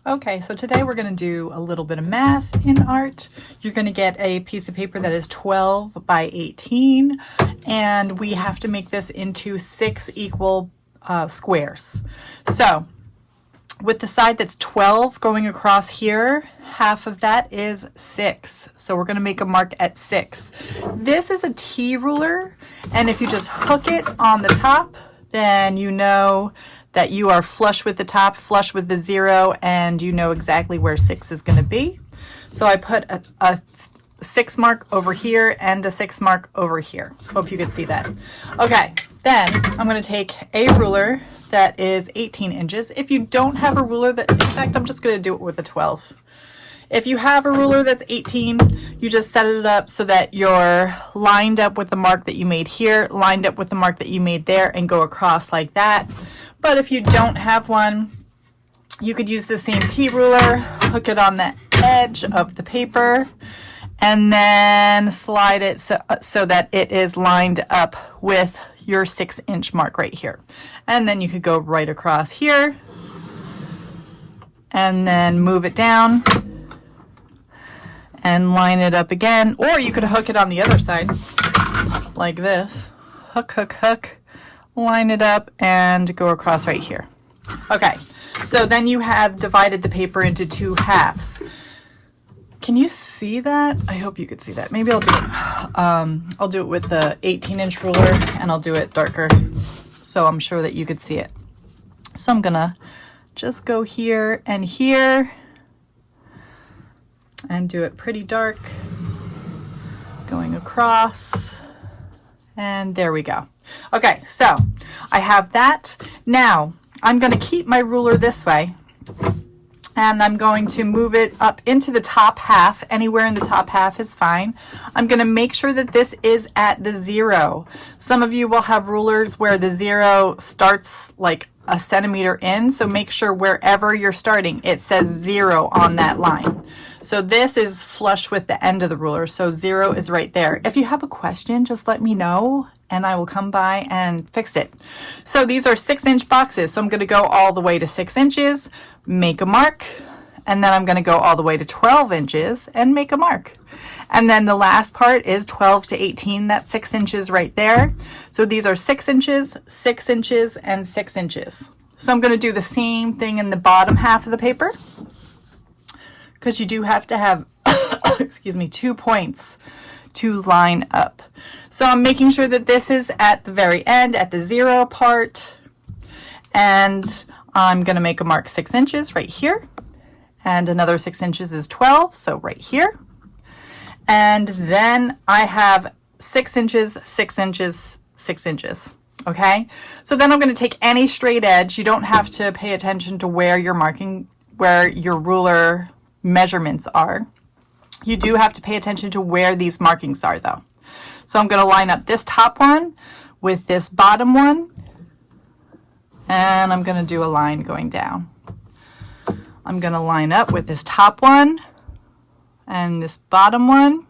Okay, so today we're going to do a little bit of math in art. You're going to get a piece of paper that is 12 by 18, and we have to make this into 6 equal squares. So with the side that's 12 going across here, half of that is 6. So we're going to make a mark at 6. This is a T ruler, and if you just hook it on the top, then you know that you are flush with the top, flush with the 0, and you know exactly where 6 is going to be. So I put a 6 mark over here and a 6 mark over here. Hope you could see that. Okay, then I'm going to take a ruler that is 18 inches. If you don't have a ruler that, in fact, I'm just going to do it with a 12. If you have a ruler that's 18, you just set it up so that you're lined up with the mark that you made here, lined up with the mark that you made there, and go across like that. But if you don't have one, you could use the same T ruler, hook it on the edge of the paper, and then slide it so that it is lined up with your 6-inch mark right here. And then you could go right across here and then move it down and line it up again. Or you could hook it on the other side like this. Hook, hook, hook. Line it up and go across right here. Okay, so then you have divided the paper into 2 halves. Can you see that? I hope you could see that. Maybe I'll do it with the 18-inch ruler, and I'll do it darker so I'm sure that you could see it. So I'm gonna just go here and do it pretty dark, going across, and there we go. Okay, so I have that. Now I'm going to keep my ruler this way, and I'm going to move it up into the top half. Anywhere in the top half is fine. I'm going to make sure that this is at the 0. Some of you will have rulers where the 0 starts like a centimeter in, so make sure wherever you're starting it says 0 on that line. So this is flush with the end of the ruler, so 0 is right there. If you have a question, just let me know and I will come by and fix it. So these are 6-inch boxes, so I'm going to go all the way to 6 inches, make a mark, and then I'm going to go all the way to 12 inches and make a mark. And then the last part is 12 to 18, that's 6 inches right there. So these are 6 inches, 6 inches, and 6 inches. So I'm going to do the same thing in the bottom half of the paper, because you do have to have excuse me, 2 points to line up. So I'm making sure that this is at the very end, at the 0 part, and I'm going to make a mark 6 inches right here, and another 6 inches is 12, so right here. And then I have 6 inches, 6 inches, 6 inches. Okay, so then I'm going to take any straight edge. You don't have to pay attention to where you're marking, where your ruler measurements are. You do have to pay attention to where these markings are though. So I'm going to line up this top one with this bottom one, and I'm going to do a line going down. I'm going to line up with this top one and this bottom one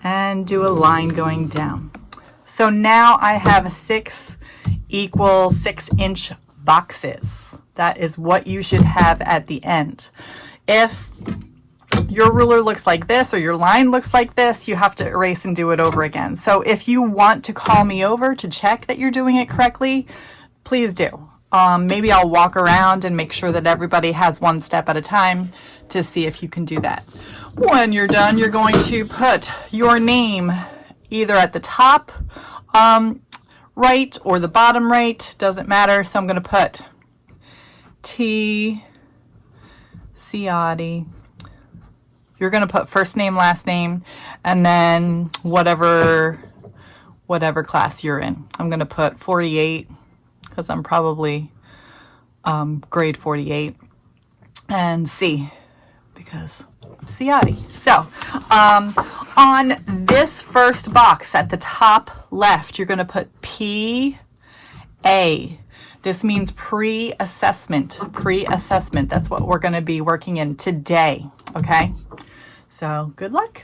and do a line going down. So now I have 6 equal 6-inch boxes. That is what you should have at the end. If your ruler looks like this or your line looks like this, you have to erase and do it over again. So if you want to call me over to check that you're doing it correctly, please do. Maybe I'll walk around and make sure that everybody has one step at a time to see if you can do that. When you're done, you're going to put your name either at the top right or the bottom right, doesn't matter. So I'm going to put T. Ciotti. You're going to put first name, last name, and then whatever class you're in. I'm going to put 48 because I'm probably grade 48, and C because I'm Ciotti. So on this first box at the top left, you're going to put PA. This means pre-assessment. Pre-assessment. That's what we're going to be working in today. Okay? So good luck.